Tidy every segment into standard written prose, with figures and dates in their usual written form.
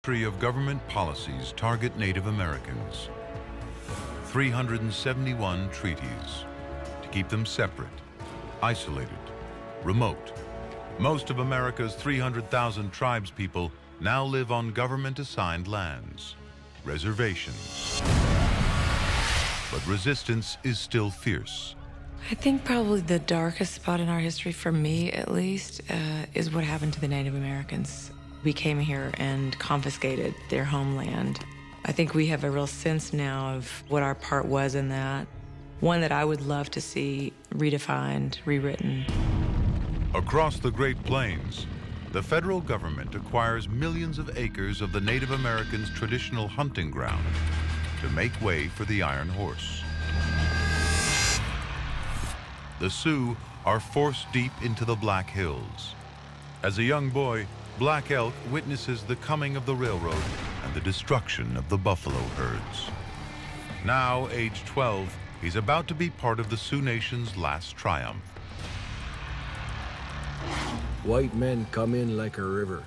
history of government policies target Native Americans. 371 treaties to keep them separate, isolated, remote. Most of America's 300,000 tribespeople now live on government-assigned lands, reservations. But resistance is still fierce. I think probably the darkest spot in our history, for me at least, is what happened to the Native Americans. We came here and confiscated their homeland. I think we have a real sense now of what our part was in that. One that I would love to see redefined, rewritten. Across the Great Plains, the federal government acquires millions of acres of the Native Americans' traditional hunting ground to make way for the Iron Horse. The Sioux are forced deep into the Black Hills. As a young boy, Black Elk witnesses the coming of the railroad and the destruction of the buffalo herds. Now, age 12, he's about to be part of the Sioux Nation's last triumph. White men come in like a river.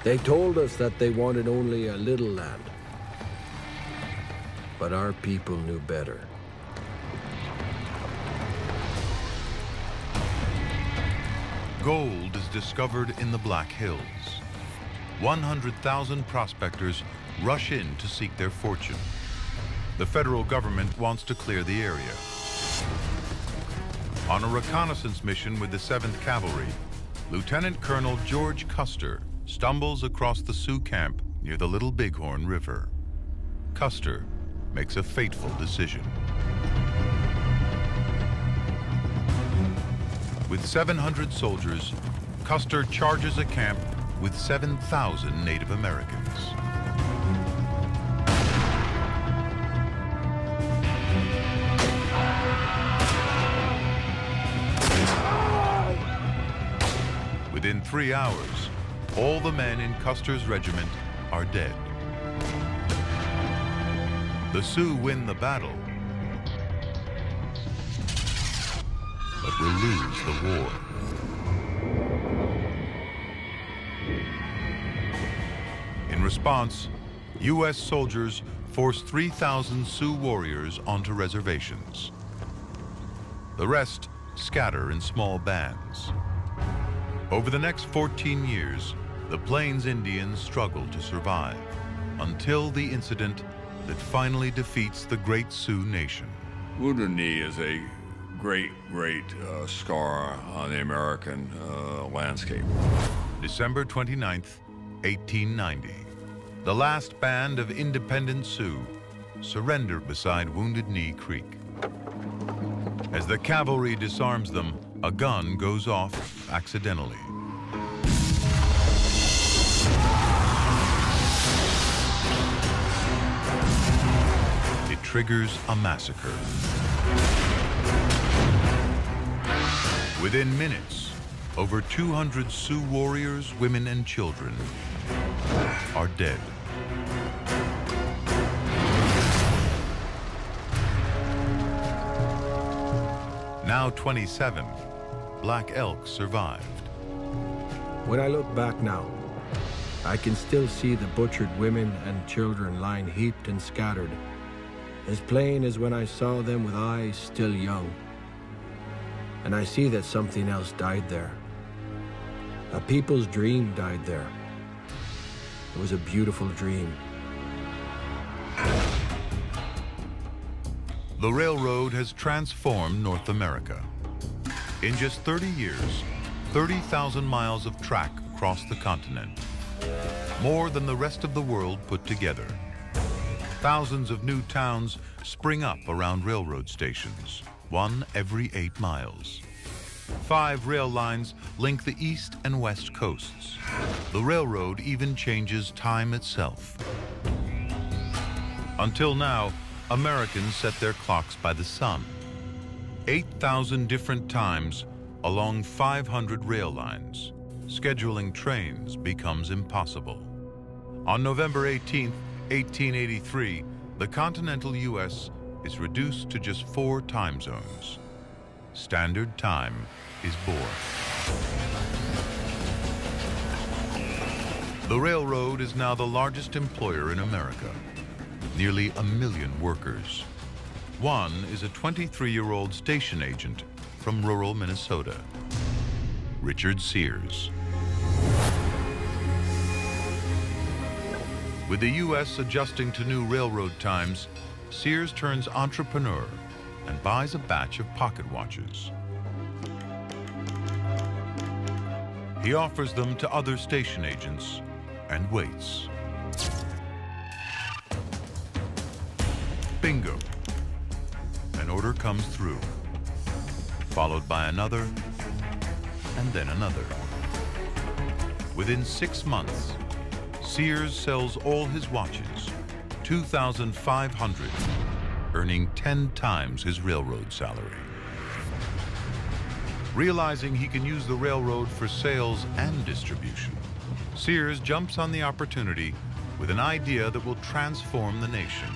They told us that they wanted only a little land. But our people knew better. Gold is discovered in the Black Hills. 100,000 prospectors rush in to seek their fortune. The federal government wants to clear the area. On a reconnaissance mission with the 7th Cavalry, Lieutenant Colonel George Custer stumbles across the Sioux camp near the Little Bighorn River. Custer makes a fateful decision. With 700 soldiers, Custer charges a camp with 7,000 Native Americans. Within 3 hours, all the men in Custer's regiment are dead. The Sioux win the battle, but will lose the war. In response, U.S. soldiers force 3,000 Sioux warriors onto reservations. The rest scatter in small bands. Over the next 14 years, the Plains Indians struggle to survive until the incident that finally defeats the Great Sioux Nation. Wounded Knee is a great scar on the American landscape. December 29th, 1890. The last band of independent Sioux surrender beside Wounded Knee Creek. As the cavalry disarms them, a gun goes off accidentally. It triggers a massacre. Within minutes, over 200 Sioux warriors, women, and children are dead. Now 27, Black Elk survived. When I look back now, I can still see the butchered women and children lying heaped and scattered, as plain as when I saw them with eyes still young. And I see that something else died there. A people's dream died there. It was a beautiful dream. The railroad has transformed North America. In just 30 years, 30,000 miles of track across the continent. More than the rest of the world put together. Thousands of new towns spring up around railroad stations, one every 8 miles. 5 rail lines link the east and west coasts. The railroad even changes time itself. Until now, Americans set their clocks by the sun. 8,000 different times along 500 rail lines. Scheduling trains becomes impossible. On November 18, 1883, the continental U.S. is reduced to just 4 time zones. Standard Time is born. The railroad is now the largest employer in America, nearly 1 million workers. One is a 23-year-old station agent from rural Minnesota, Richard Sears. With the U.S. adjusting to new railroad times, Sears turns entrepreneur and buys a batch of pocket watches. He offers them to other station agents and waits. Bingo. An order comes through, followed by another, and then another. Within 6 months, Sears sells all his watches, 2,500, earning 10 times his railroad salary. Realizing he can use the railroad for sales and distribution, Sears jumps on the opportunity with an idea that will transform the nation: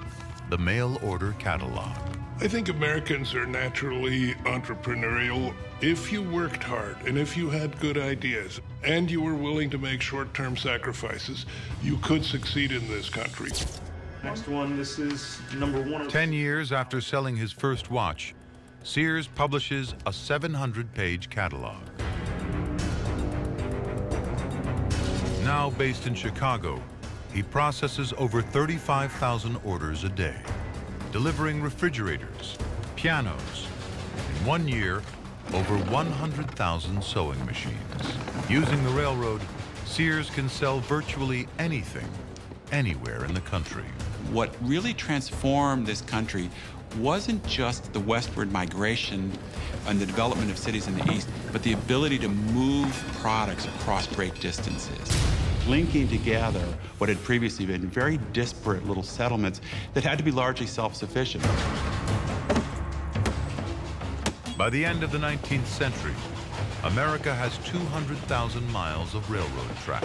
the mail order catalog. I think Americans are naturally entrepreneurial. If you worked hard and if you had good ideas and you were willing to make short-term sacrifices, you could succeed in this country. Next one, this is number 1. 10 years after selling his first watch, Sears publishes a 700-page catalog. Now based in Chicago, he processes over 35,000 orders a day, delivering refrigerators, pianos, in 1 year, over 100,000 sewing machines. Using the railroad, Sears can sell virtually anything, anywhere in the country. What really transformed this country wasn't just the westward migration and the development of cities in the east, but the ability to move products across great distances. Linking together what had previously been very disparate little settlements that had to be largely self-sufficient. By the end of the 19th century, America has 200,000 miles of railroad track,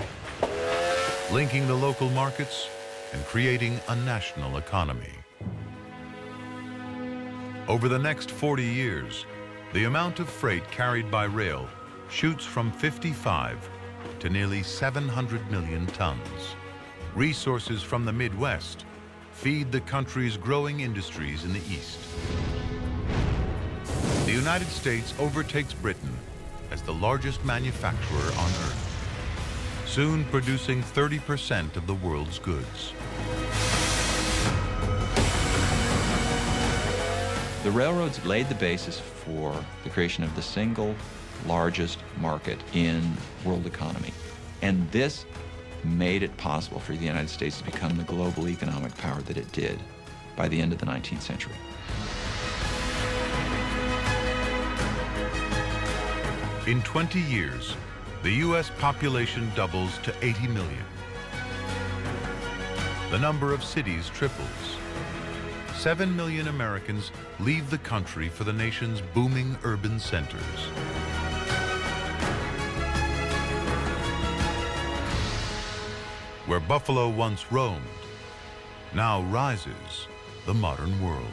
linking the local markets and creating a national economy. Over the next 40 years, the amount of freight carried by rail shoots from 55 to nearly 700 million tons. Resources from the Midwest feed the country's growing industries in the East. The United States overtakes Britain as the largest manufacturer on Earth, soon producing 30% of the world's goods. The railroads laid the basis for the creation of the single largest market in world economy. And this made it possible for the United States to become the global economic power that it did by the end of the 19th century. In 20 years, the U.S. population doubles to 80 million. The number of cities triples. 7 million Americans leave the country for the nation's booming urban centers. Where Buffalo once roamed, now rises the modern world.